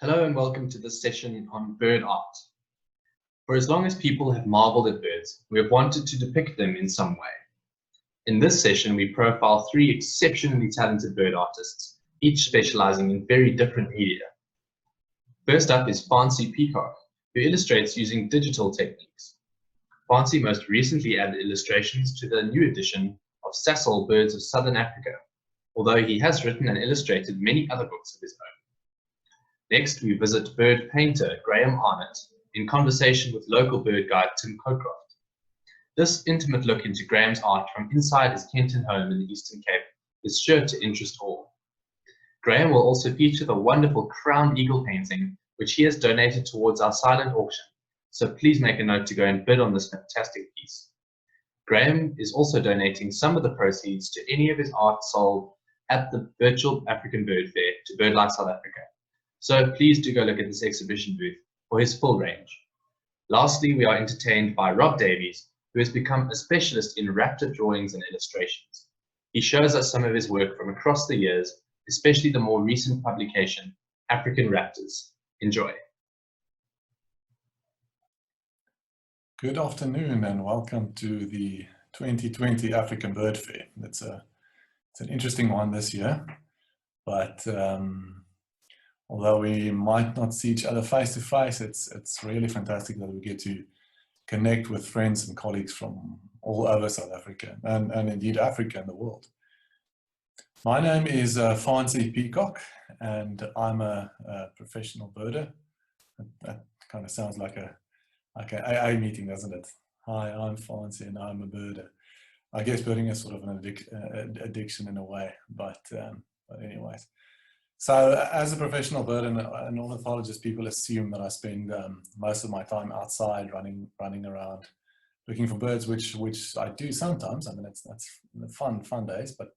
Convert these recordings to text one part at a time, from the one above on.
Hello and welcome to this session on bird art. For as long as people have marveled at birds, we have wanted to depict them in some way. In this session, we profile three exceptionally talented bird artists, each specializing in very different media. First up is Faansie Peacock, who illustrates using digital techniques. Faansie most recently added illustrations to the new edition of Scapular Birds of Southern Africa, although he has written and illustrated many other books of his own. Next, we visit bird painter Graham Harnett in conversation with local bird guide Tim Cockcroft. This intimate look into Graham's art from inside his Kenton home in the Eastern Cape is sure to interest all. Graham will also feature the wonderful crowned eagle painting, which he has donated towards our silent auction, so please make a note to go and bid on this fantastic piece. Graham is also donating some of the proceeds to any of his art sold at the virtual African Bird Fair to BirdLife South Africa. So please do go look at this exhibition booth for his full range. Lastly, we are entertained by Rob Davies, who has become a specialist in Raptor drawings and illustrations. He shows us some of his work from across the years, especially the more recent publication, African Raptors. Enjoy. Good afternoon and welcome to the 2020 African Bird Fair. It's an interesting one this year, but although we might not see each other face to face, it's really fantastic that we get to connect with friends and colleagues from all over South Africa and indeed Africa and the world. My name is Faansie Peacock and I'm a professional birder. That kind of sounds like an AA meeting, doesn't it? Hi, I'm Faansie and I'm a birder. I guess birding is sort of an addiction in a way, but anyways. So as a professional bird and an ornithologist, people assume that I spend most of my time outside running around looking for birds, which I do sometimes. I mean, that's fun days, but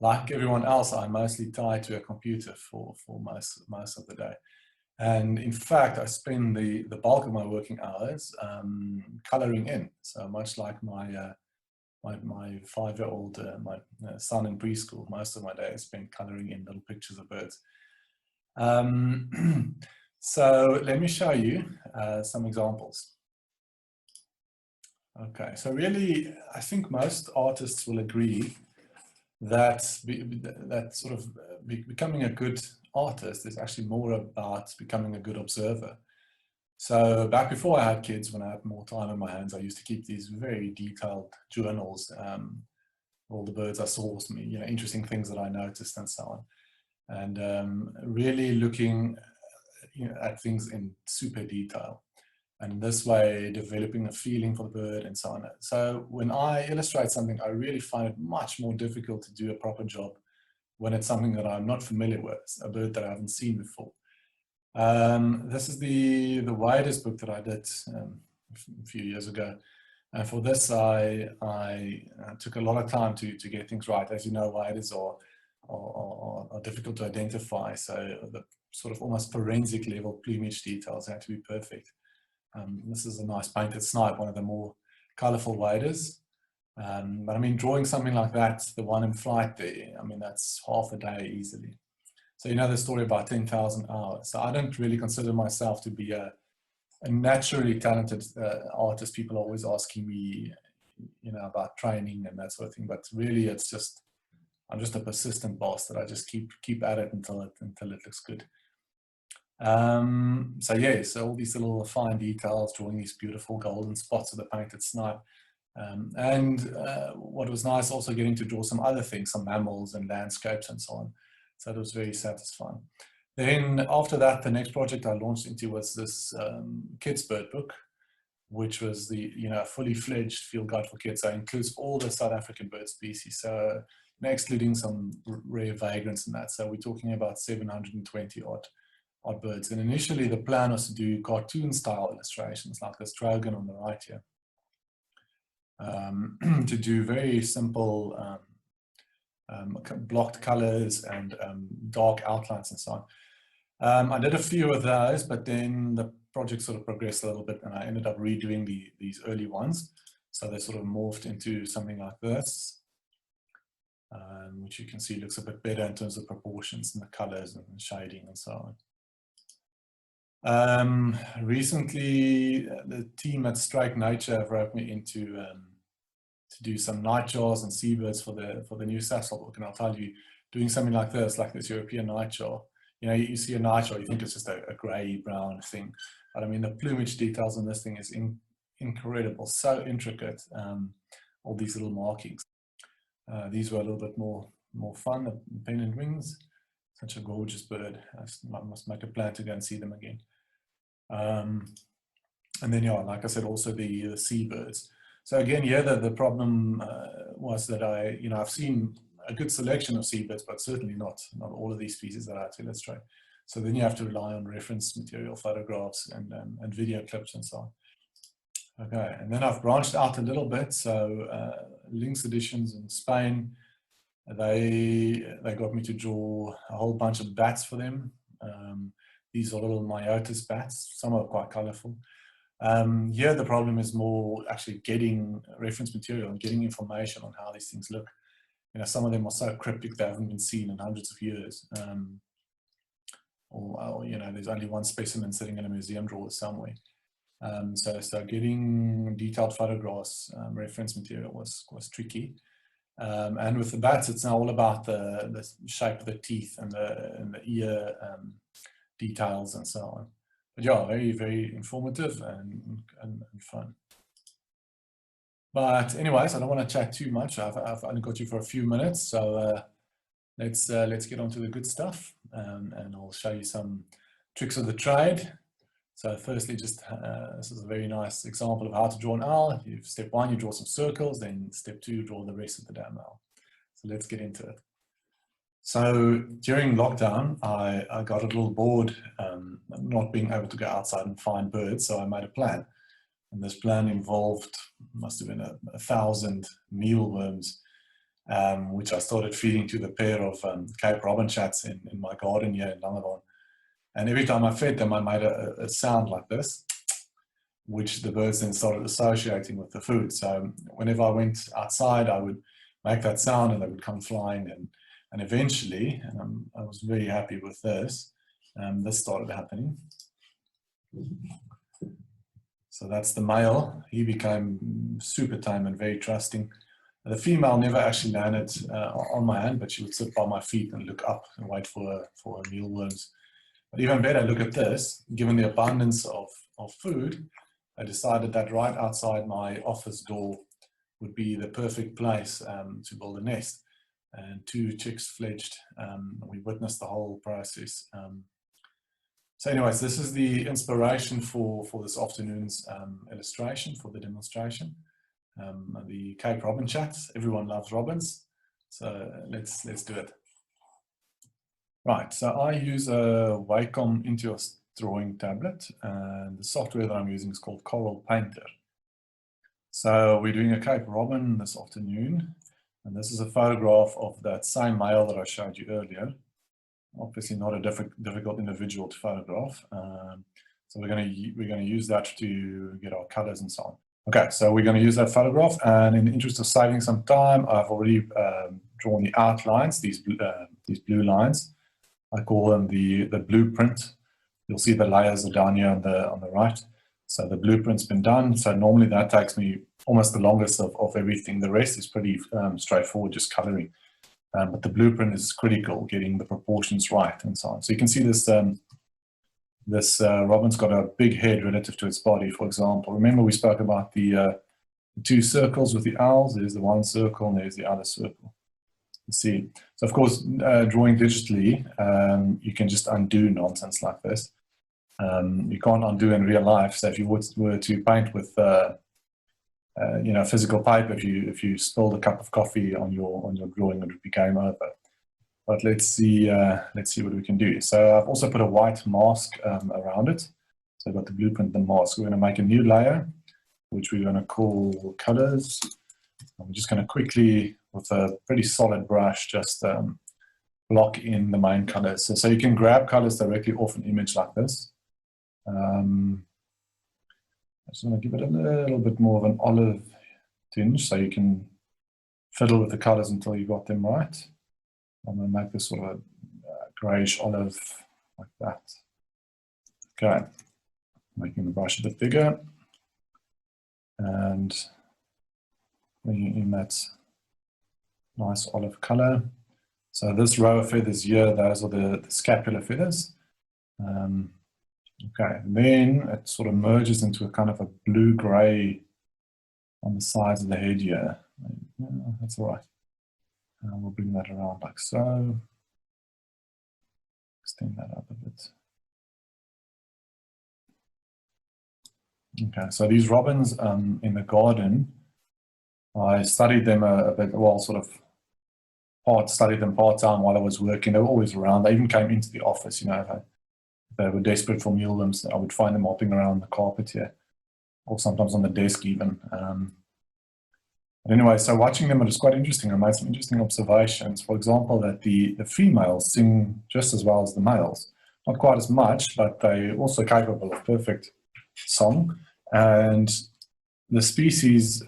like everyone else, I'm mostly tied to a computer for most of the day. And in fact, I spend the bulk of my working hours coloring in. So much like my 5-year-old, my son in preschool, most of my day is spent coloring in little pictures of birds. So let me show you some examples. Okay, so really, I think most artists will agree that becoming a good artist is actually more about becoming a good observer. So back before I had kids, when I had more time on my hands, I used to keep these very detailed journals, all the birds I saw with me, interesting things that I noticed and so on. And really looking at things in super detail. And this way, developing a feeling for the bird and so on. So when I illustrate something, I really find it much more difficult to do a proper job when it's something that I'm not familiar with, a bird that I haven't seen before. This is the widest book that I did a few years ago. And for this, I took a lot of time to get things right. As you know, widers are difficult to identify. So the sort of almost forensic level plumage details have to be perfect. This is a nice painted snipe, one of the more colorful waders. But I mean, drawing something like that, the one in flight there, I mean, that's half a day easily. So you know the story about 10,000 hours. So I don't really consider myself to be a naturally talented artist. People are always asking me, about training and that sort of thing. But really, it's just I'm just a persistent boss that I just keep at it until it looks good. So yeah, so all these little fine details, drawing these beautiful golden spots of the painted snipe. What was nice, also getting to draw some other things, some mammals and landscapes and so on. So it was very satisfying. Then after that, the next project I launched into was this kids bird book, which was the fully fledged field guide for kids. So it includes all the South African bird species, so excluding some rare vagrants and that. So we're talking about 720 odd birds. And initially the plan was to do cartoon style illustrations like this dragon on the right here, to do very simple blocked colors and dark outlines and so on. I did a few of those, but then the project sort of progressed a little bit and I ended up redoing these early ones. So they sort of morphed into something like this, which you can see looks a bit better in terms of proportions and the colors and the shading and so on. Recently, the team at Strike Nature have roped me into to do some nightjars and seabirds for the new Sasol book. And I'll tell you, doing something like this European nightjar, you know, you see a nightjar, you think it's just a grey brown thing, but I mean the plumage details on this thing is incredible, so intricate. All these little markings. These were a little bit more fun. The pendant wings, such a gorgeous bird. I must make a plan to go and see them again. And then, yeah, like I said, also the seabirds. So again, here the problem was that I've seen a good selection of seabirds, but certainly not all of these species that I had to illustrate. So then you have to rely on reference material, photographs, and video clips and so on. Okay, and then I've branched out a little bit. So Lynx Editions in Spain, they got me to draw a whole bunch of bats for them. These are little myotis bats. Some are quite colorful. Here the problem is more actually getting reference material and getting information on how these things look. You know, some of them are so cryptic they haven't been seen in hundreds of years. Or you know, there's only one specimen sitting in a museum drawer somewhere. So getting detailed photographs, reference material was tricky. And with the bats, it's now all about the shape of the teeth and the ear details and so on. But yeah, very, very informative and fun. But anyways, I don't want to chat too much. I've only got you for a few minutes, so let's get on to the good stuff, and I'll show you some tricks of the trade. So firstly, just this is a very nice example of how to draw an owl. Step 1, you draw some circles, then step 2, draw the rest of the damn owl. So let's get into it. So during lockdown, I got a little bored not being able to go outside and find birds, so I made a plan. And this plan involved, must have been 1,000 mealworms, which I started feeding to the pair of Cape Robin chats in my garden here in Langebaan. And every time I fed them, I made a sound like this, which the birds then started associating with the food. So whenever I went outside, I would make that sound and they would come flying. And eventually, and I was very happy with this, this started happening. So that's the male. He became super tame and very trusting. The female never actually landed on my hand, but she would sit by my feet and look up and wait for mealworms. But even better, look at this. Given the abundance of food, I decided that right outside my office door would be the perfect place to build a nest. And 2 chicks fledged. We witnessed the whole process. So anyways, this is the inspiration for this afternoon's illustration for the demonstration. The Cape Robin chats. Everyone loves robins. So let's do it. Right, so I use a Wacom Intuos drawing tablet, and the software that I'm using is called Coral Painter. So we're doing a Cape Robin this afternoon, and this is a photograph of that same male that I showed you earlier. Obviously not a difficult individual to photograph. So we're going to use that to get our colors and so on. Okay, so we're going to use that photograph, and in the interest of saving some time, I've already drawn the outlines, these blue lines. I call them the blueprint. You'll see the layers are down here on the right. So the blueprint's been done. So normally that takes me almost the longest of everything. The rest is pretty straightforward, just coloring. But the blueprint is critical, getting the proportions right and so on. So you can see this robin's got a big head relative to its body, for example. Remember we spoke about the 2 circles with the owls. There's the one circle and there's the other circle. You see. So of course, drawing digitally, you can just undo nonsense like this. You can't undo in real life. So if you were to paint with physical paper, if you spilled a cup of coffee on your drawing, it would be game over. But let's see what we can do. So I've also put a white mask around it. So I've got the blueprint, the mask. We're going to make a new layer, which we're going to call colors. I'm just going to quickly, with a pretty solid brush, just block in the main colors. So you can grab colors directly off an image like this. I just want to give it a little bit more of an olive tinge, so you can fiddle with the colors until you got them right. I'm going to make this sort of a grayish olive like that. Okay, making the brush a bit bigger and bringing in that nice olive color. So this row of feathers here, those are the scapular feathers. Okay, and then it sort of merges into a kind of a blue-gray on the sides of the head here. Yeah, that's all right. We'll bring that around like so. Extend that up a bit. Okay, so these robins in the garden, I studied them a bit, well, sort of studied them part-time while I was working. They were always around. They even came into the office, you know, if they were desperate for mealworms, I would find them hopping around the carpet here, or sometimes on the desk even. But anyway, so watching them, it was quite interesting. I made some interesting observations. For example, that the females sing just as well as the males. Not quite as much, but they're also capable of perfect song. And the species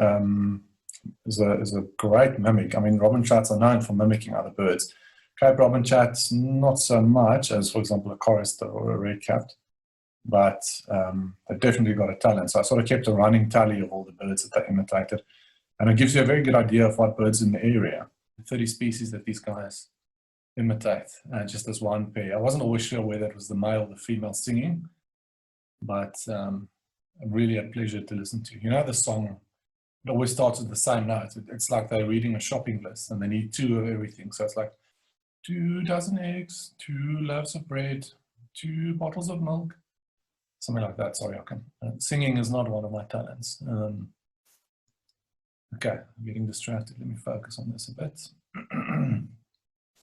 is a great mimic. I mean, robin chats are known for mimicking other birds. Cape robin chats, not so much as, for example, a chorister or a red-capped, but they've definitely got a talent. So I sort of kept a running tally of all the birds that they imitated. And it gives you a very good idea of what birds in the area. 30 species that these guys imitate, just as one pair. I wasn't always sure whether it was the male or the female singing, but really a pleasure to listen to. You know, the song, it always starts with the same note. It's like they're reading a shopping list and they need 2 of everything. So it's like 2 dozen eggs, 2 loaves of bread, 2 bottles of milk, something like that. Sorry, singing is not one of my talents. Okay, I'm getting distracted. Let me focus on this a bit.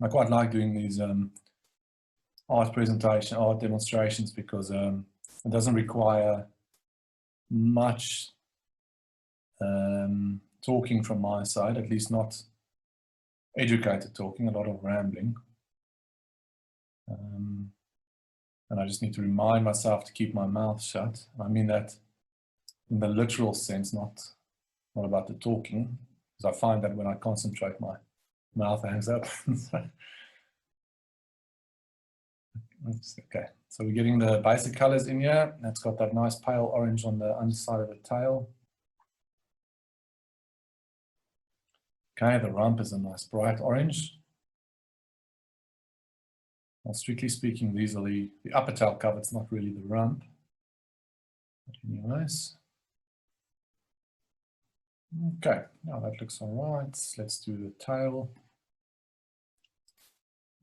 I quite like doing these art demonstrations because it doesn't require much talking from my side, at least not educated talking, a lot of rambling. And I just need to remind myself to keep my mouth shut. I mean that in the literal sense, not about the talking, because I find that when I concentrate, my mouth hangs up. Okay, so we're getting the basic colors in here. That's got that nice pale orange on the underside of the tail. Okay, the rump is a nice bright orange. Well, strictly speaking, these are the upper tail cover. It's not really the rump. But anyways. Okay, now that looks all right. Let's do the tail.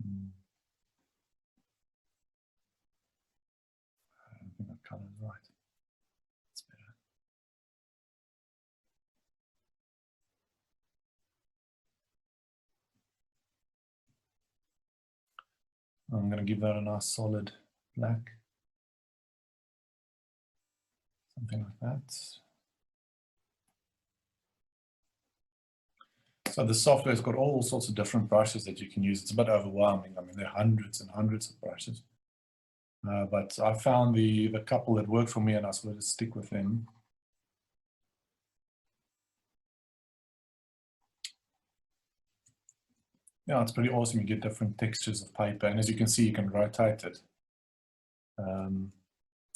I don't think that color is right. It's better. I'm going to give that a nice solid black. Something like that. So the software's got all sorts of different brushes that you can use. It's a bit overwhelming. I mean, there are hundreds and hundreds of brushes. But I found the couple that worked for me and I sort of just stick with them. Yeah, it's pretty awesome. You get different textures of paper. And as you can see, you can rotate it.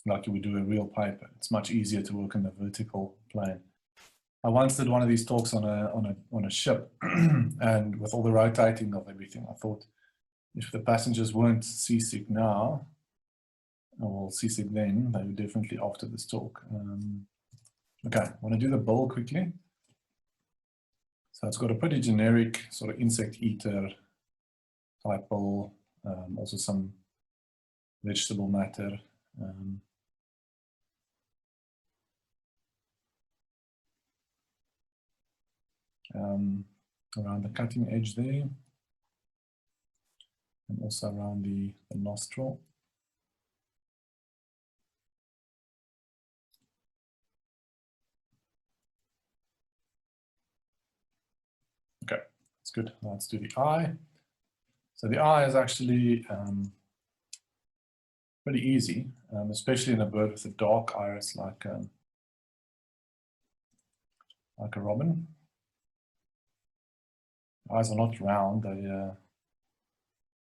Like you would do a real paper. It's much easier to work in the vertical plane. I once did one of these talks on a ship, and with all the rotating of everything, I thought if the passengers weren't seasick now, or seasick then, they were definitely after this talk. Okay, I want to do the bill quickly. So it's got a pretty generic sort of insect eater type bill, also some vegetable matter. Around the cutting edge there, and also around the nostril. Okay, that's good. Now let's do the eye. So the eye is actually pretty easy, especially in a bird with a dark iris like a robin. Eyes are not round, they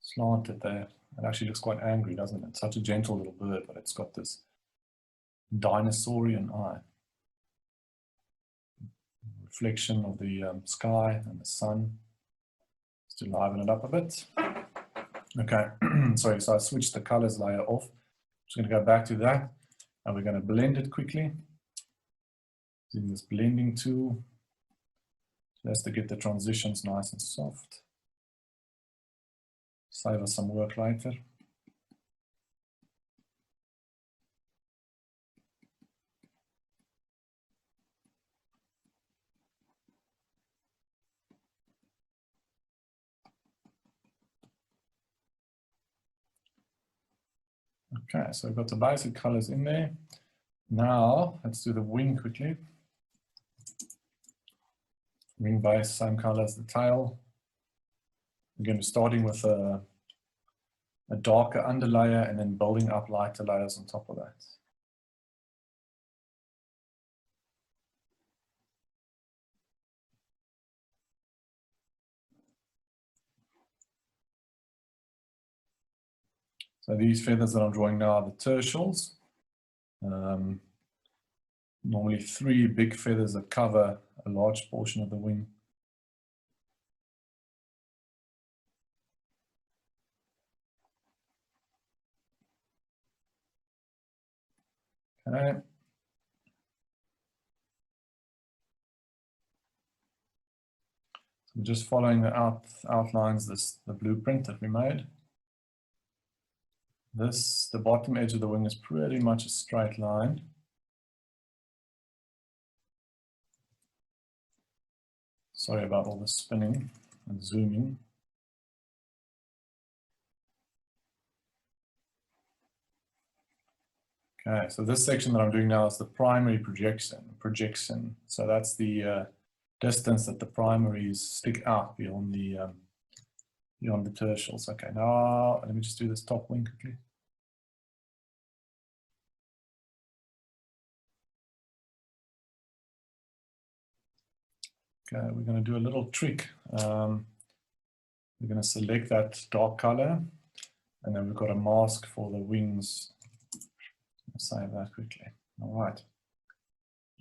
slanted. They're It actually looks quite angry, doesn't it? Such a gentle little bird, but it's got this dinosaurian eye. Reflection of the sky and the sun, just to liven it up a bit. Okay, sorry, so I switched the colors layer off. I'm just going to go back to that, and we're going to blend it quickly using this blending tool, just to get the transitions nice and soft. Save us some work later. Okay, so we've got the basic colors in there. Now let's do the wing quickly. Wing base, same color as the tail. We're going to be starting with a darker underlayer and then building up lighter layers on top of that. So these feathers that I'm drawing now are the tertials. Normally 3 big feathers that cover a large portion of the wing. Okay. So I'm just following the outlines, the blueprint that we made. The bottom edge of the wing is pretty much a straight line. Sorry about all the spinning and zooming. Okay, so this section that I'm doing now is the primary projection. So that's the distance that the primaries stick out beyond the tertials. Okay, now let me just do this top wing quickly. Okay, we're going to do a little trick. We're going to select that dark color, and then we've got a mask for the wings. I'll save that quickly. All right,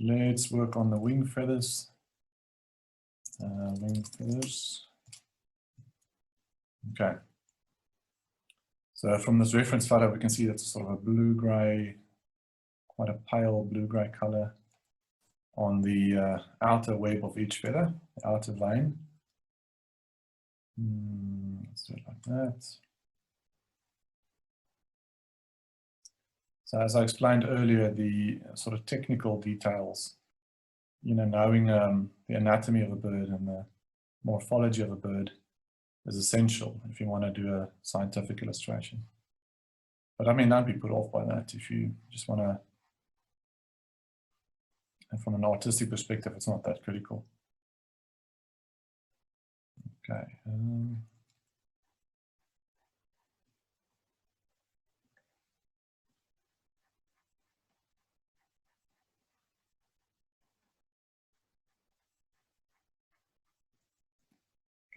let's work on the wing feathers. Wing feathers. Okay. So from this reference photo, we can see that's sort of a blue-gray, quite a pale blue-gray color on the outer web of each feather, the outer vein. Let's do it like that. So as I explained earlier, the sort of technical details, knowing the anatomy of a bird and the morphology of a bird is essential if you want to do a scientific illustration. But I mean, don't be put off by that if you just want to. And from an artistic perspective, it's not that critical. Okay.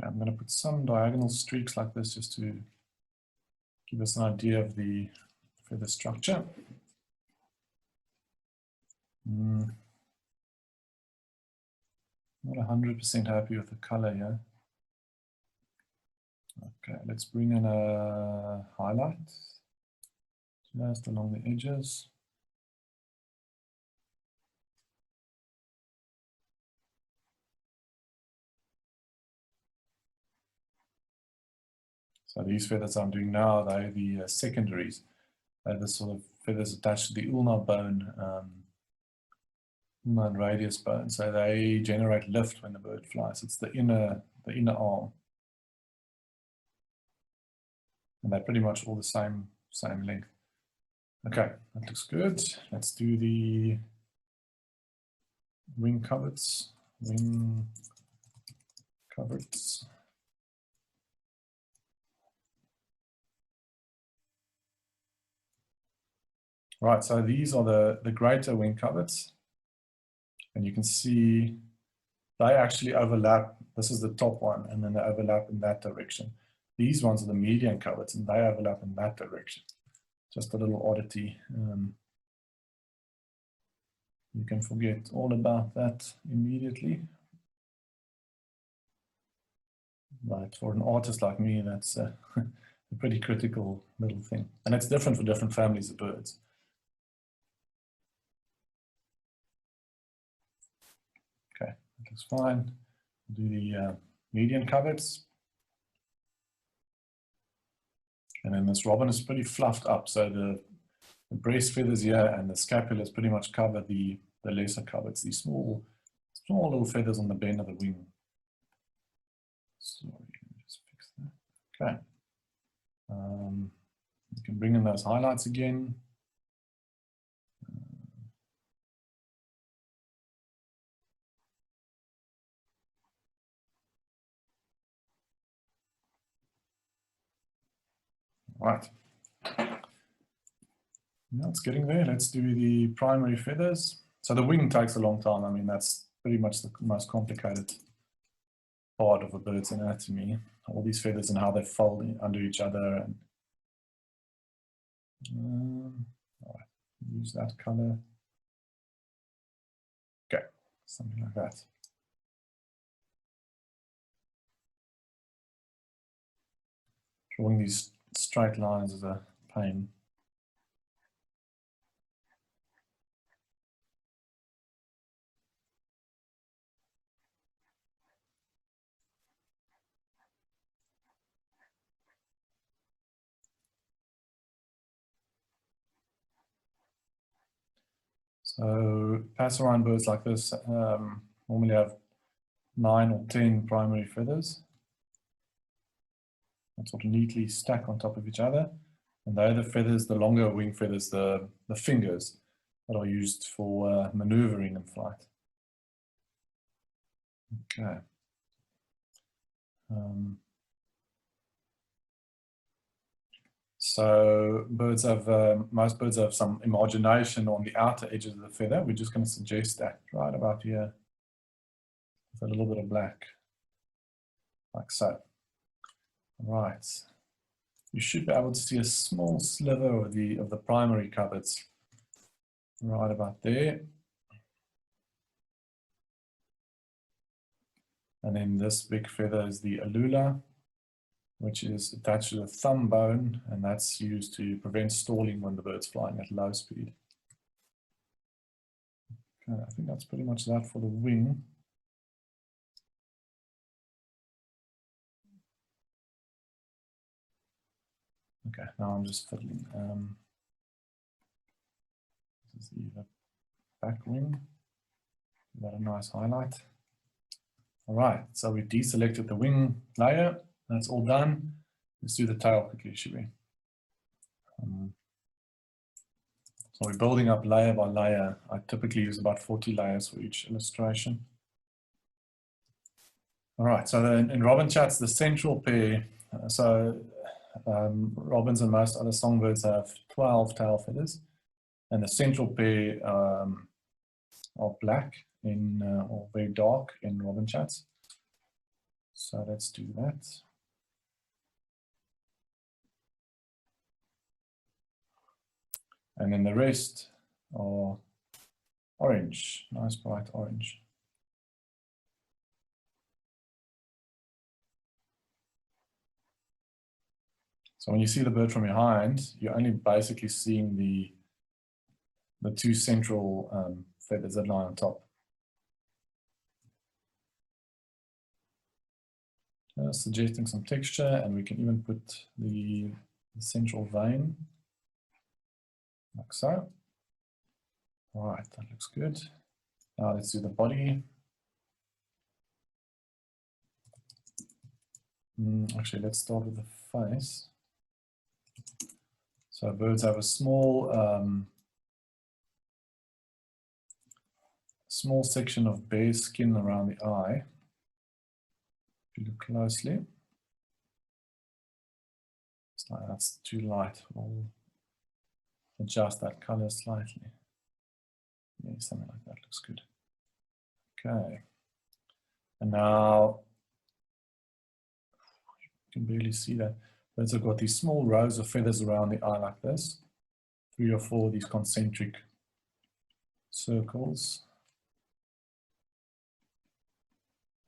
I'm going to put some diagonal streaks like this just to give us an idea of the feather structure. Not 100% happy with the color here. Okay, let's bring in a highlight just along the edges. So these feathers I'm doing now, they're the secondaries. They're the sort of feathers attached to the ulnar bone, ulnar and radius bone. So they generate lift when the bird flies. It's the inner arm. And they're pretty much all the same length. Okay, that looks good. Let's do the wing coverts. Wing coverts. Right, so these are the greater wing coverts. And you can see they actually overlap. This is the top one, and then they overlap in that direction. these ones are the median coverts, and they overlap in that direction. Just a little oddity. You can forget all about that immediately. Right, for an artist like me, that's a pretty critical little thing. And it's different for different families of birds. Okay, that looks fine. Do the median coverts. And then this robin is pretty fluffed up. So the breast feathers here and the scapulars pretty much cover the lesser coverts, these small little feathers on the bend of the wing. Sorry, let me just fix that. Okay. You can bring in those highlights again. Right. Now it's getting there. Let's do the primary feathers. So the wing takes a long time. I mean, that's pretty much the most complicated part of a bird's anatomy. All these feathers and how they fold under each other. And, all right, use that color. Okay, something like that. Drawing these straight lines is a pain. So passerine birds like this normally have 9 or 10 primary feathers that sort of neatly stack on top of each other. And they're the feathers, the longer wing feathers, the fingers that are used for maneuvering in flight. Okay. So birds have, most birds have some imagination on the outer edges of the feather. We're just going to suggest that right about here with a little bit of black, like so. Right. You should be able to see a small sliver of the primary coverts right about there. And then this big feather is the alula, which is attached to the thumb bone, and that's used to prevent stalling when the bird's flying at low speed. Okay, I think that's pretty much that for the wing. Okay, now I'm just fiddling. This is the back wing. Got a nice highlight. All right, so we deselected the wing layer. That's all done. Let's do the tail quickly, should we? So we're building up layer by layer. I typically use about 40 layers for each illustration. All right, so then in robin chats, the central pair, robins and most other songbirds have 12 tail feathers, and the central pair are black or very dark in robin chats. So let's do that. And then the rest are orange, nice bright orange. So when you see the bird from behind, you're only basically seeing the two central feathers that lie on top. Suggesting some texture, and we can even put the central vein like so. All right, that looks good. Now let's do the body. Actually, let's start with the face. So birds have a small section of bare skin around the eye. If you look closely, it's like that's too light. We'll adjust that color slightly. Yeah, something like that looks good. Okay. And now can barely see that. Birds have got these small rows of feathers around the eye like this. 3 or 4 of these concentric circles.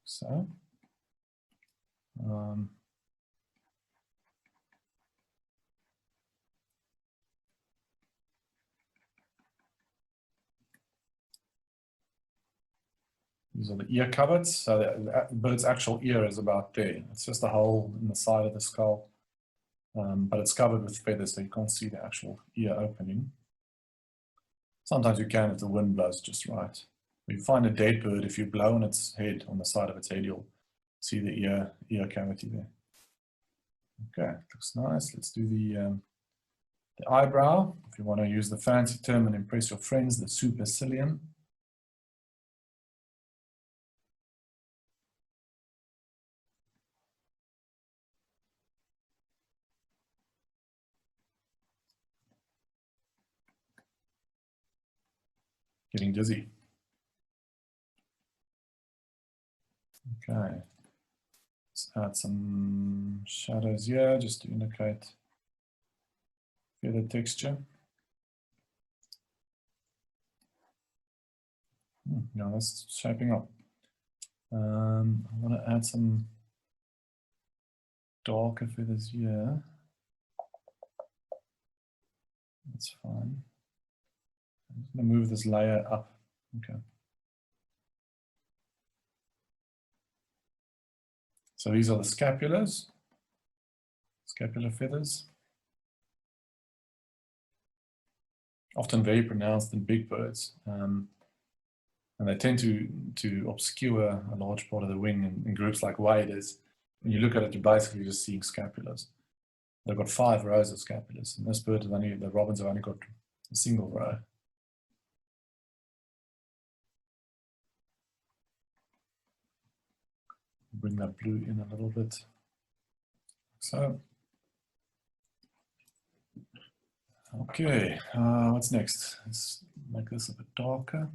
So. These are the ear coverts. So the bird's actual ear is about there. It's just a hole in the side of the skull. But it's covered with feathers, so you can't see the actual ear opening. Sometimes you can if the wind blows just right. When you find a dead bird, if you blow on its head, on the side of its head, you'll see the ear cavity there. Okay, looks nice. Let's do the eyebrow. If you want to use the fancy term and impress your friends, the supercilium. Getting dizzy. Okay. Let's add some shadows here just to indicate feather texture. No, that's shaping up. I want to add some darker feathers here. That's fine. I'm just going to move this layer up. Okay. So these are the scapulars, scapular feathers. Often very pronounced in big birds. And they tend to obscure a large part of the wing in groups like waders. When you look at it, you're basically just seeing scapulars. They've got 5 rows of scapulars. And this bird, the robins have only got a single row. Bring that blue in a little bit. So, okay, what's next? Let's make this a bit darker.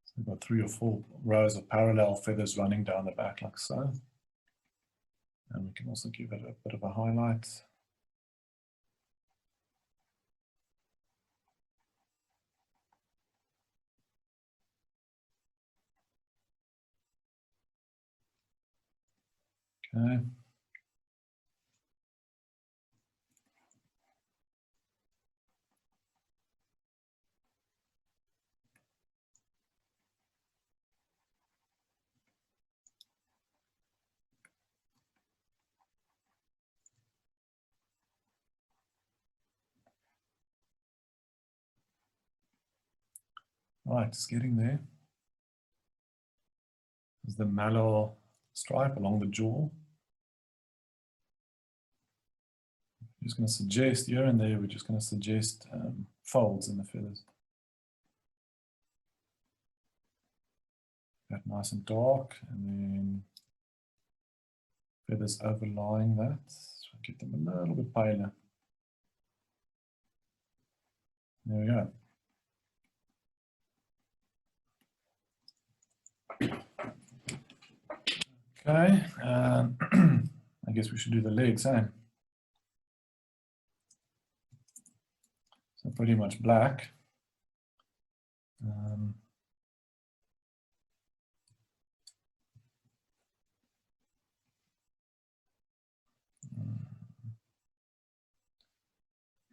So we've got 3 or 4 rows of parallel feathers running down the back like so. And we can also give it a bit of a highlight. Okay. Right, it's getting there. There's the mallow stripe along the jaw. Just going to suggest here and there, we're just going to suggest folds in the feathers. That nice and dark, and then feathers overlying that. So get them a little bit paler. There we go. Okay, I guess we should do the legs, eh? So pretty much black.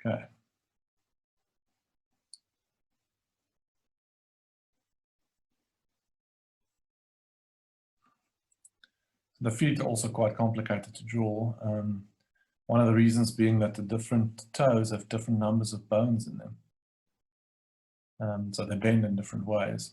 Okay. The feet are also quite complicated to draw. One of the reasons being that the different toes have different numbers of bones in them. So they bend in different ways.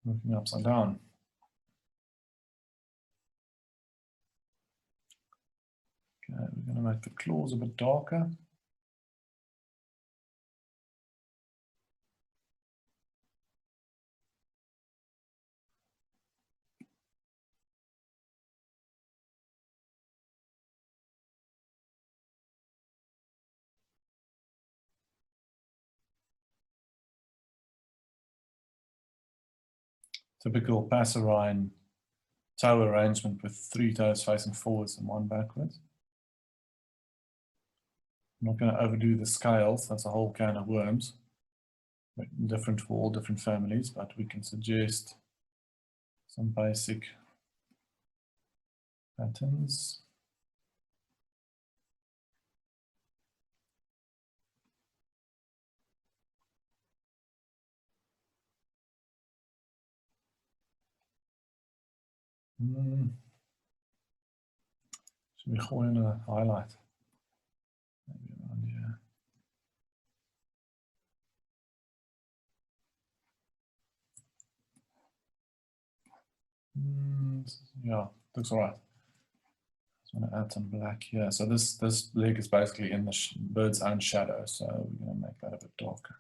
Looking upside down. Okay, we're going to make the claws a bit darker. Typical passerine toe arrangement with 3 toes facing forwards and 1 backwards. I'm not going to overdo the scales, that's a whole can of worms. Different for all different families, but we can suggest some basic patterns. Should we go in a highlight? Maybe around here. Yeah, looks all right. Just want to add some black here. So this leg is basically in the bird's own shadow, so we're going to make that a bit darker.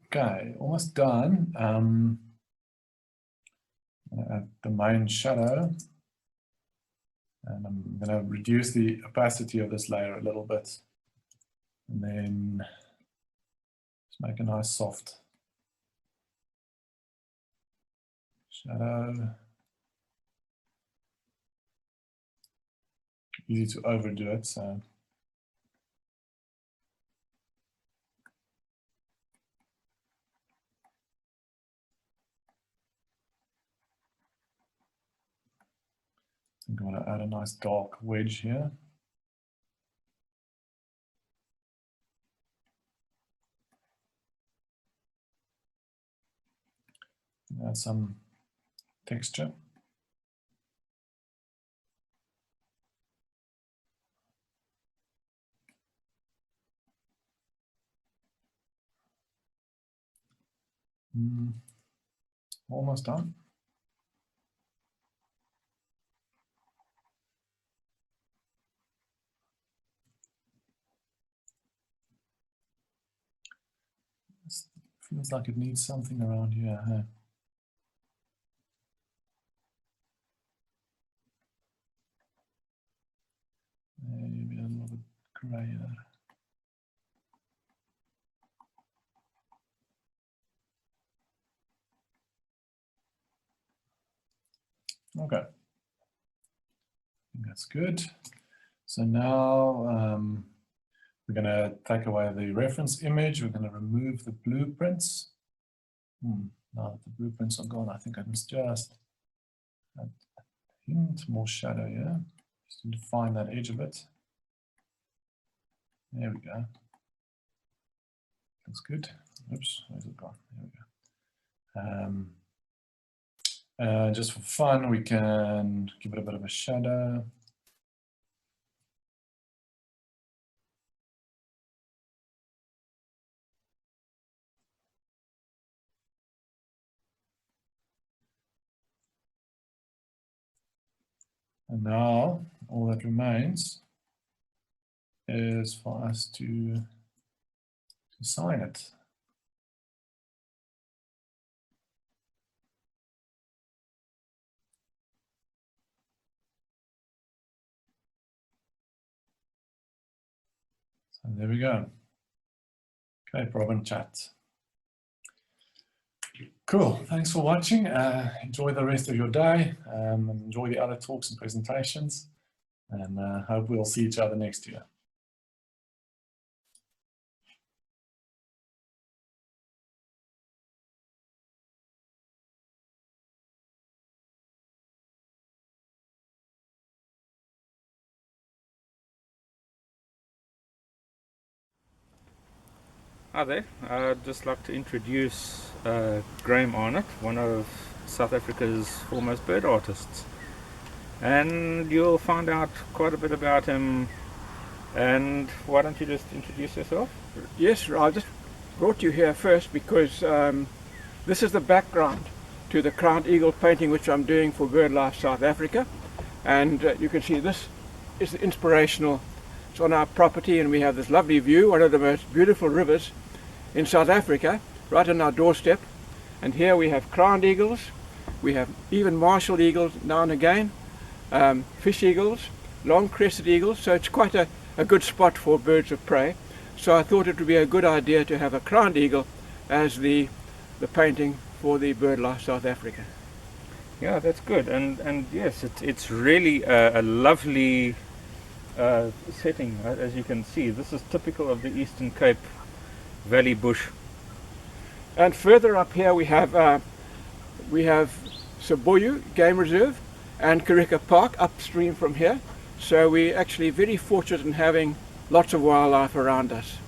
Okay, almost done. I'm going to add the main shadow, and I'm going to reduce the opacity of this layer a little bit, and then just make a nice soft shadow. Easy to overdo it, so I'm going to add a nice dark wedge here. Add some texture. Almost done. This feels like it needs something around here. Huh? Maybe a little bit grayer. Okay, I think that's good. So now we're going to take away the reference image. We're going to remove the blueprints. Now that the blueprints are gone, I think I must just add a hint more shadow here, just to define that edge a bit. There we go. Looks good. Oops, where's it gone? There we go. Just for fun, we can give it a bit of a shadow. And now all that remains is for us to sign it. So there we go. Okay, problem chat. Cool, thanks for watching. Enjoy the rest of your day. Enjoy the other talks and presentations. And hope we'll see each other next year. Hi there, I'd just like to introduce Graham Harnett, one of South Africa's foremost bird artists. And you'll find out quite a bit about him. And why don't you just introduce yourself? Yes, I just brought you here first because this is the background to the crowned eagle painting which I'm doing for BirdLife South Africa. And you can see this is inspirational. It's on our property, and we have this lovely view, one of the most beautiful rivers in South Africa, right on our doorstep. And here we have crowned eagles, we have even martial eagles now and again, fish eagles, long crested eagles, so it's quite a good spot for birds of prey. So I thought it would be a good idea to have a crowned eagle as the painting for the BirdLife South Africa. Yeah, that's good, and yes, it's really a lovely setting, as you can see. This is typical of the Eastern Cape Valley bush. And further up here we have Sibuya Game Reserve and Karika Park upstream from here. So we're actually very fortunate in having lots of wildlife around us.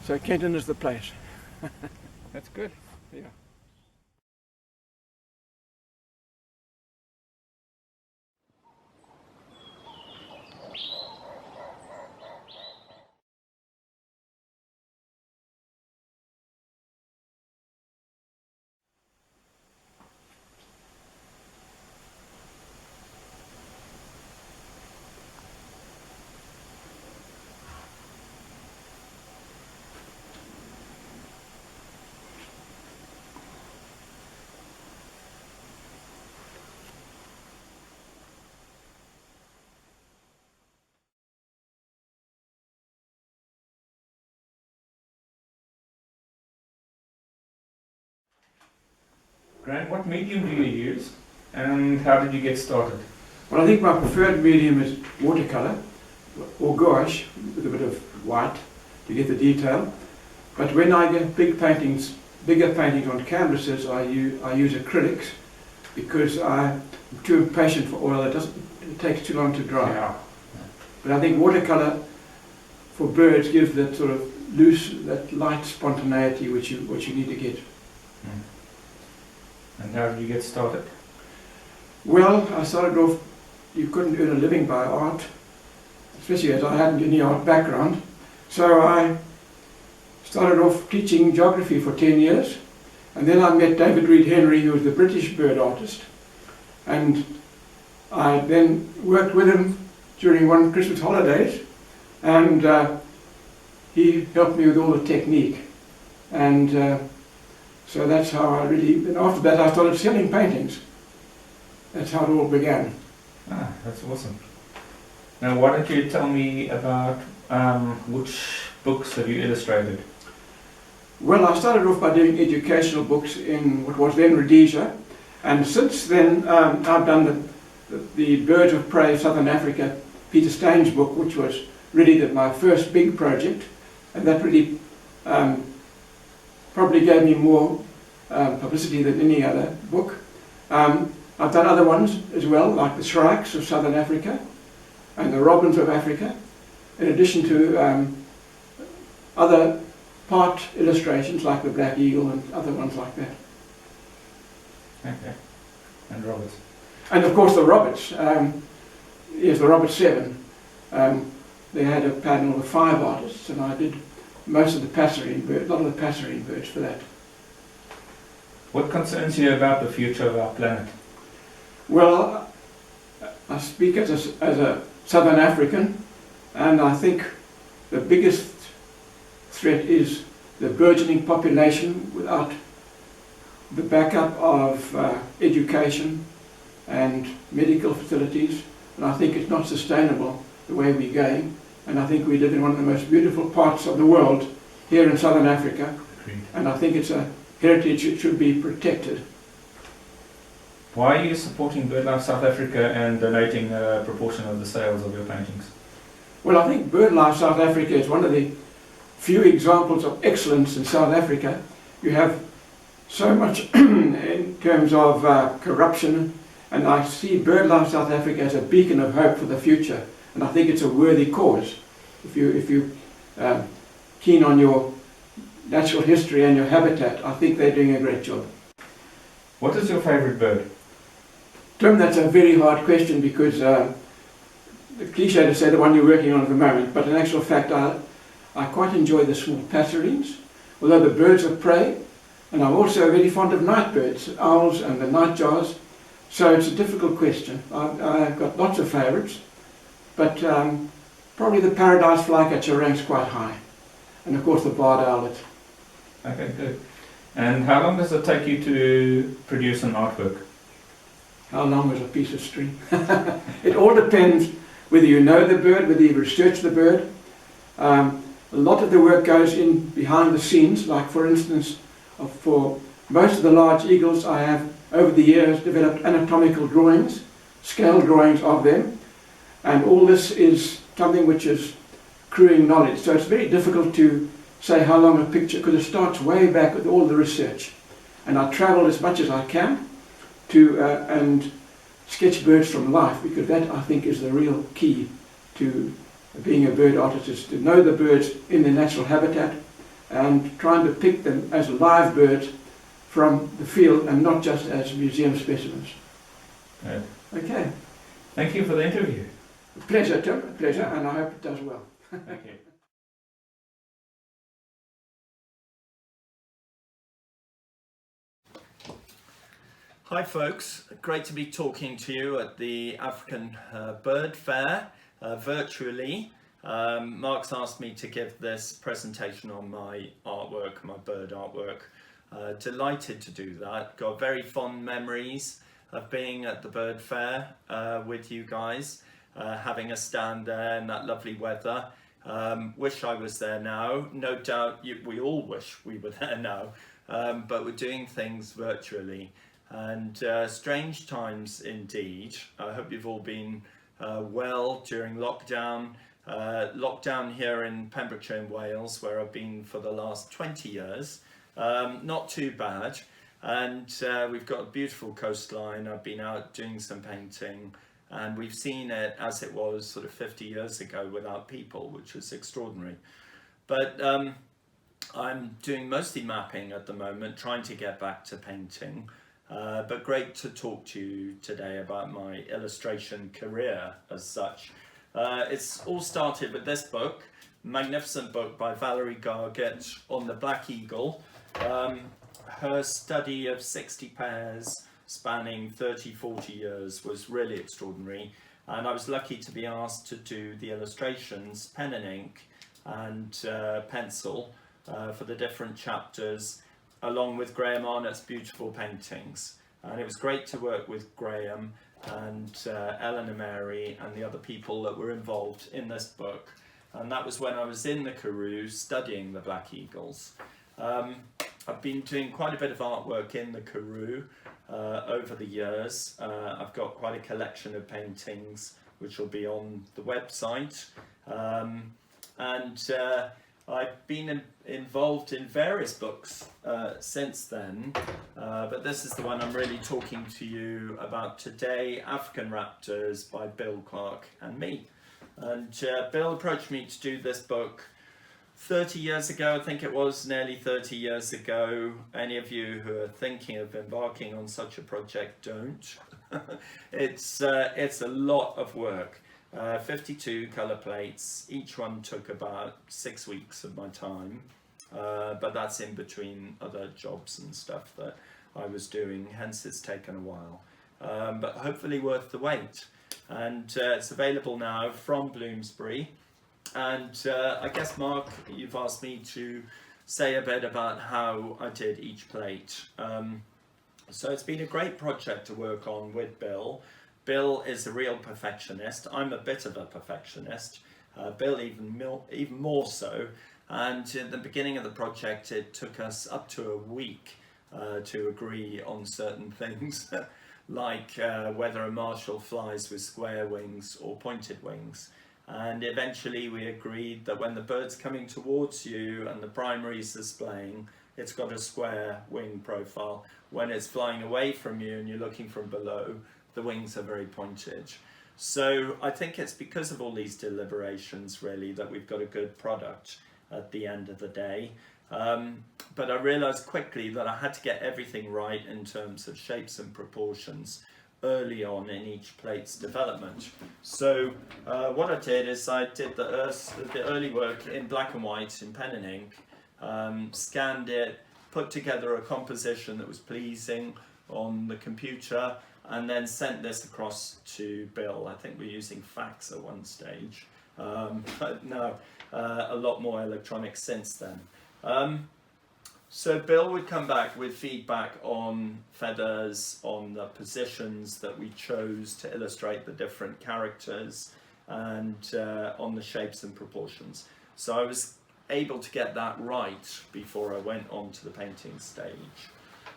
So Kenton is the place. That's good. Yeah. Grant, what medium do you use, and how did you get started? Well, I think my preferred medium is watercolour or gouache with a bit of white to get the detail. But when I get bigger paintings on canvases, I use acrylics because I'm too impatient for oil. It takes too long to dry. Yeah. But I think watercolour for birds gives that sort of loose, that light spontaneity which you need to get. And how did you get started? Well, I started off, you couldn't earn a living by art, especially as I hadn't any art background. So I started off teaching geography for 10 years, and then I met David Reed Henry, who was the British bird artist, and I then worked with him during one Christmas holidays, and he helped me with all the technique. And so that's how I really, and after that I started selling paintings. That's how it all began. Ah, that's awesome. Now, why don't you tell me about which books have you illustrated? Well, I started off by doing educational books in what was then Rhodesia, and since then I've done the Birds of Prey Southern Africa, Peter Stein's book, which was really my first big project, and that really probably gave me more publicity than any other book. I've done other ones as well, like the shrikes of Southern Africa and the robins of Africa, in addition to other part illustrations like the black eagle and other ones like that. Okay. And Roberts. And of course the Roberts. Yes, the Robert 7. They had a panel of 5 artists, and I did most of the passerine birds, a lot of the passerine birds for that. What concerns you about the future of our planet? Well, I speak as a Southern African, and I think the biggest threat is the burgeoning population without the backup of education and medical facilities, and I think it's not sustainable the way we're going. And I think we live in one of the most beautiful parts of the world here in Southern Africa. Agreed. And I think it's a heritage that should be protected. Why are you supporting BirdLife South Africa and donating a proportion of the sales of your paintings? Well, I think BirdLife South Africa is one of the few examples of excellence in South Africa. You have so much in terms of corruption, and I see BirdLife South Africa as a beacon of hope for the future. And I think it's a worthy cause. If you're keen on your natural history and your habitat, I think they're doing a great job. What is your favourite bird? Tim, that's a very hard question because the cliche to say the one you're working on at the moment, but in actual fact I quite enjoy the small passerines, although the birds of prey, and I'm also very fond of night birds, owls and the nightjars, so it's a difficult question. I've got lots of favourites. but probably the paradise flycatcher ranks quite high, and of course the barred owlet. Okay, good. And how long does it take you to produce an artwork? How long is a piece of string? It all depends whether you know the bird, whether you research the bird. A lot of the work goes in behind the scenes, like for instance, for most of the large eagles I have over the years developed anatomical drawings, scale drawings of them, and all this is something which is accruing knowledge. So it's very difficult to say how long a picture, because it starts way back with all the research. And I travel as much as I can to and sketch birds from life, because that I think is the real key to being a bird artist, is to know the birds in their natural habitat and try and depict them as live birds from the field and not just as museum specimens. Yeah. Okay. Thank you for the interview. Pleasure, Tim. Pleasure, and I hope it does well. Thank you. Hi folks, great to be talking to you at the African Bird Fair virtually. Mark's asked me to give this presentation on my artwork, my bird artwork. Delighted to do that. Got very fond memories of being at the Bird Fair with you guys, having a stand there in that lovely weather. Wish I was there now. No doubt we all wish we were there now, but we're doing things virtually. And strange times indeed. I hope you've all been well during lockdown. Lockdown here in Pembrokeshire in Wales, where I've been for the last 20 years. Not too bad. And we've got a beautiful coastline. I've been out doing some painting, and we've seen it as it was sort of 50 years ago without people, which is extraordinary. But I'm doing mostly mapping at the moment, trying to get back to painting. But great to talk to you today about my illustration career as such. It's all started with this book, magnificent book by Valerie Gargett on the black eagle. Her study of 60 pairs spanning 30-40 years was really extraordinary, and I was lucky to be asked to do the illustrations, pen and ink and pencil for the different chapters, along with Graham Arnett's beautiful paintings. And it was great to work with Graham and Eleanor Mary and the other people that were involved in this book. And that was when I was in the Karoo studying the black eagles. I've been doing quite a bit of artwork in the Karoo over the years. I've got quite a collection of paintings which will be on the website. I've been involved in various books since then, but this is the one I'm really talking to you about today, African Raptors by Bill Clark and me. And Bill approached me to do this book 30 years ago, I think it was, nearly 30 years ago. Any of you who are thinking of embarking on such a project, don't. It's a lot of work. 52 colour plates, each one took about 6 weeks of my time, but that's in between other jobs and stuff that I was doing, hence it's taken a while, but hopefully worth the wait. And it's available now from Bloomsbury, and I guess, Mark, you've asked me to say a bit about how I did each plate. So it's been a great project to work on with Bill. Bill is a real perfectionist. I'm a bit of a perfectionist. Bill even more so. And at the beginning of the project, it took us up to a week to agree on certain things, like whether a marshal flies with square wings or pointed wings. And eventually we agreed that when the bird's coming towards you and the primary is displaying, it's got a square wing profile. When it's flying away from you and you're looking from below, the wings are very pointed. So I think it's because of all these deliberations really that we've got a good product at the end of the day. But I realized quickly that I had to get everything right in terms of shapes and proportions early on in each plate's development. So what I did is I did the early work in black and white in pen and ink, scanned it, put together a composition that was pleasing on the computer, and then sent this across to Bill. I think we're using fax at one stage, but no, a lot more electronic since then. So Bill would come back with feedback on feathers, on the positions that we chose to illustrate the different characters, and on the shapes and proportions. So I was able to get that right before I went on to the painting stage.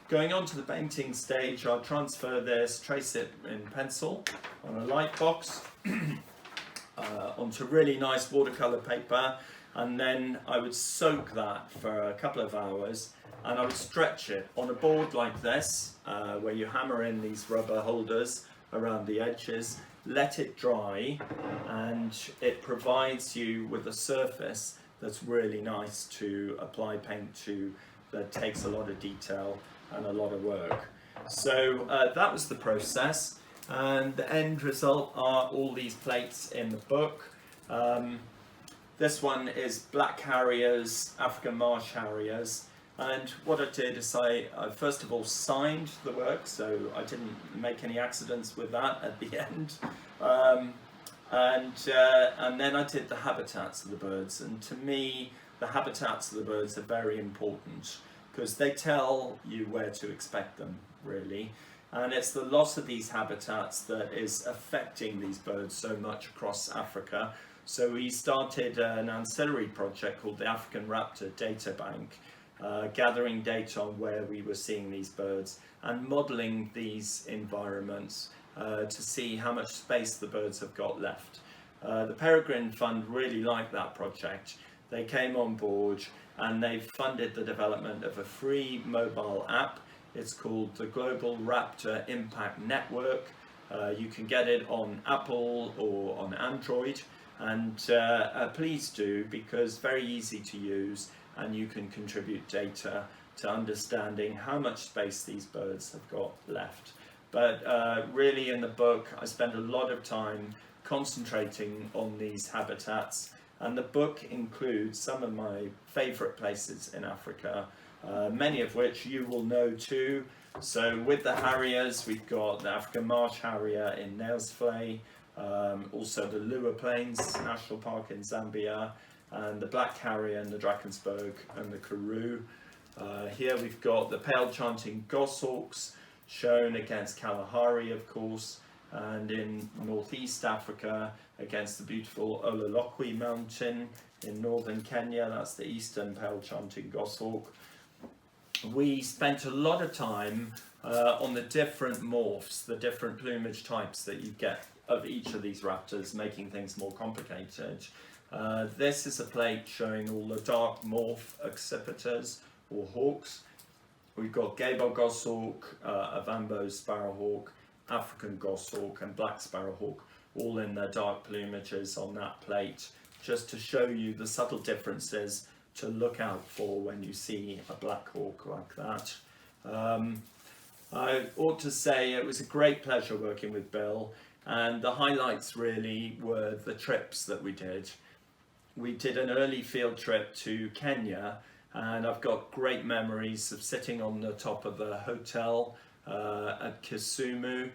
Going on to the painting stage, I'll transfer this, trace it in pencil on a light box onto really nice watercolor paper, and then I would soak that for a couple of hours, and I would stretch it on a board like this, where you hammer in these rubber holders around the edges, let it dry, and it provides you with a surface that's really nice to apply paint to, that takes a lot of detail and a lot of work. So that was the process, and the end result are all these plates in the book. This one is black harriers, African marsh harriers, and what I did is I first of all signed the work, so I didn't make any accidents with that at the end, and then I did the habitats of the birds, and to me the habitats of the birds are very important because they tell you where to expect them, really, and it's the loss of these habitats that is affecting these birds so much across Africa. So we started an ancillary project called the African Raptor Data Bank, gathering data on where we were seeing these birds and modelling these environments to see how much space the birds have got left. The Peregrine Fund really liked that project. They came on board and they funded the development of a free mobile app. It's called the Global Raptor Impact Network. You can get it on Apple or on Android. And please do, because very easy to use, and you can contribute data to understanding how much space these birds have got left. But really in the book I spend a lot of time concentrating on these habitats, and the book includes some of my favourite places in Africa, many of which you will know too. So with the harriers, we've got the African marsh harrier in Nailsflay, also the Lua Plains National Park in Zambia, and the black harrier in the Drakensberg and the Karoo. Here we've got the pale chanting goshawks shown against Kalahari, of course, and in northeast Africa against the beautiful Ololokwe mountain in northern Kenya. That's the eastern pale chanting goshawk. We spent a lot of time on the different morphs, the different plumage types that you get of each of these raptors, making things more complicated. This is a plate showing all the dark morph accipiters or hawks. We've got Gable goshawk, Avambo sparrowhawk, African goshawk and black sparrowhawk, all in their dark plumages on that plate, just to show you the subtle differences to look out for when you see a black hawk like that. I ought to say it was a great pleasure working with Bill, and the highlights really were the trips that we did. We did an early field trip to Kenya, and I've got great memories of sitting on the top of the hotel at Kisumu,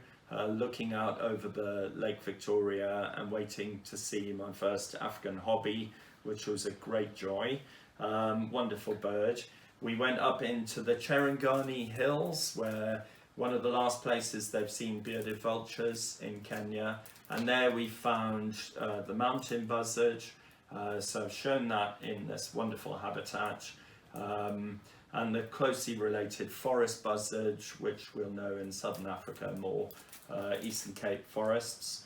looking out over the Lake Victoria and waiting to see my first African hobby, which was a great joy. Wonderful bird. We went up into the Cherangani Hills, where one of the last places they've seen bearded vultures in Kenya, and there we found the mountain buzzard. So I've shown that in this wonderful habitat, and the closely related forest buzzard, which we'll know in southern Africa more, Eastern Cape forests.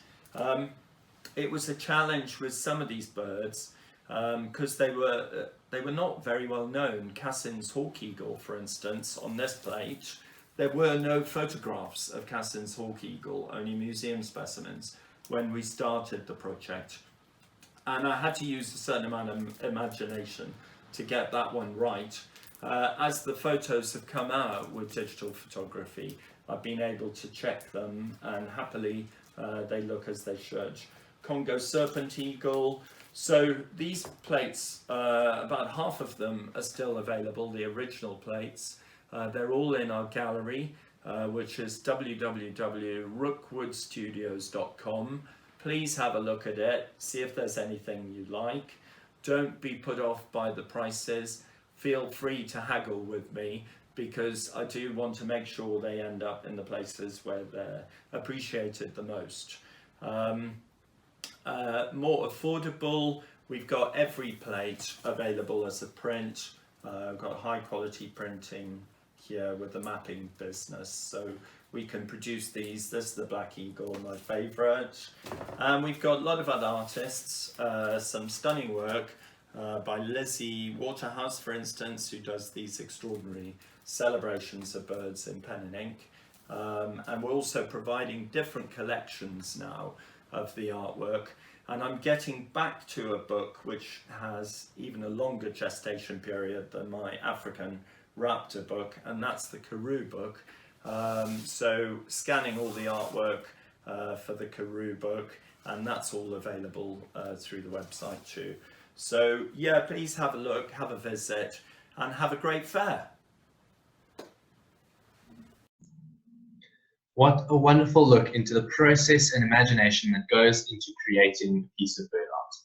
It was a challenge with some of these birds because they were not very well known. Cassin's hawk eagle, for instance, on this plate, there were no photographs of Cassin's hawk eagle, only museum specimens when we started the project. And I had to use a certain amount of imagination to get that one right. As the photos have come out with digital photography, I've been able to check them, and happily they look as they should. Congo serpent eagle. So these plates, about half of them are still available, the original plates. They're all in our gallery. which is www.rookwoodstudios.com. Please have a look at it, see if there's anything you like. Don't be put off by the prices. Feel free to haggle with me, because I do want to make sure they end up in the places where they're appreciated the most. More affordable, we've got every plate available as a print. We've got high quality printing here with the mapping business, so we can produce these. This is the Black Eagle, my favourite. And we've got a lot of other artists, some stunning work by Lizzie Waterhouse, for instance, who does these extraordinary celebrations of birds in pen and ink. And we're also providing different collections now of the artwork. And I'm getting back to a book which has even a longer gestation period than my African Raptor book, and that's the Karoo book. So scanning all the artwork for the Karoo book, and that's all available through the website too. So yeah, please have a look, have a visit, and have a great fair. What a wonderful look into the process and imagination that goes into creating a piece of bird art.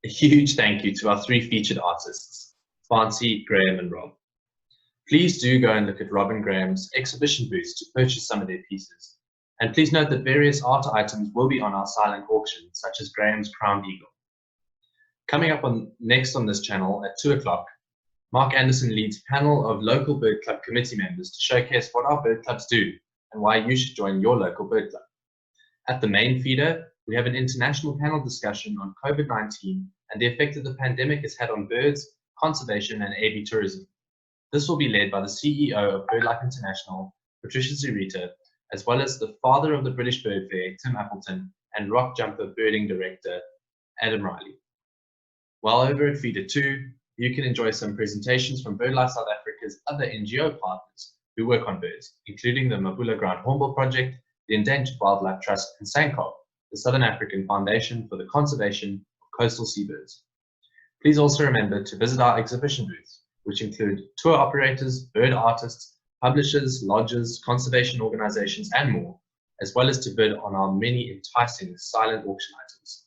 A huge thank you to our three featured artists, Faansie, Graham and Rob. Please do go and look at Rob and Graham's exhibition booths to purchase some of their pieces. And please note that various art items will be on our silent auction, such as Graham's crowned eagle. Coming up next on this channel at 2 o'clock, Mark Anderson leads a panel of local bird club committee members to showcase what our bird clubs do and why you should join your local bird club. At the main feeder, we have an international panel discussion on COVID-19 and the effect that the pandemic has had on birds, conservation and aviary tourism. This will be led by the CEO of BirdLife International, Patricia Zurita, as well as the father of the British Bird Fair, Tim Appleton, and rock jumper birding director, Adam Riley. While over at Feeder 2, you can enjoy some presentations from BirdLife South Africa's other NGO partners who work on birds, including the Mabula Ground Hornbill Project, the Endangered Wildlife Trust, and SANCOB, the Southern African Foundation for the Conservation of Coastal Seabirds. Please also remember to visit our exhibition booths, which include tour operators, bird artists, publishers, lodges, conservation organizations, and more, as well as to bid on our many enticing silent auction items.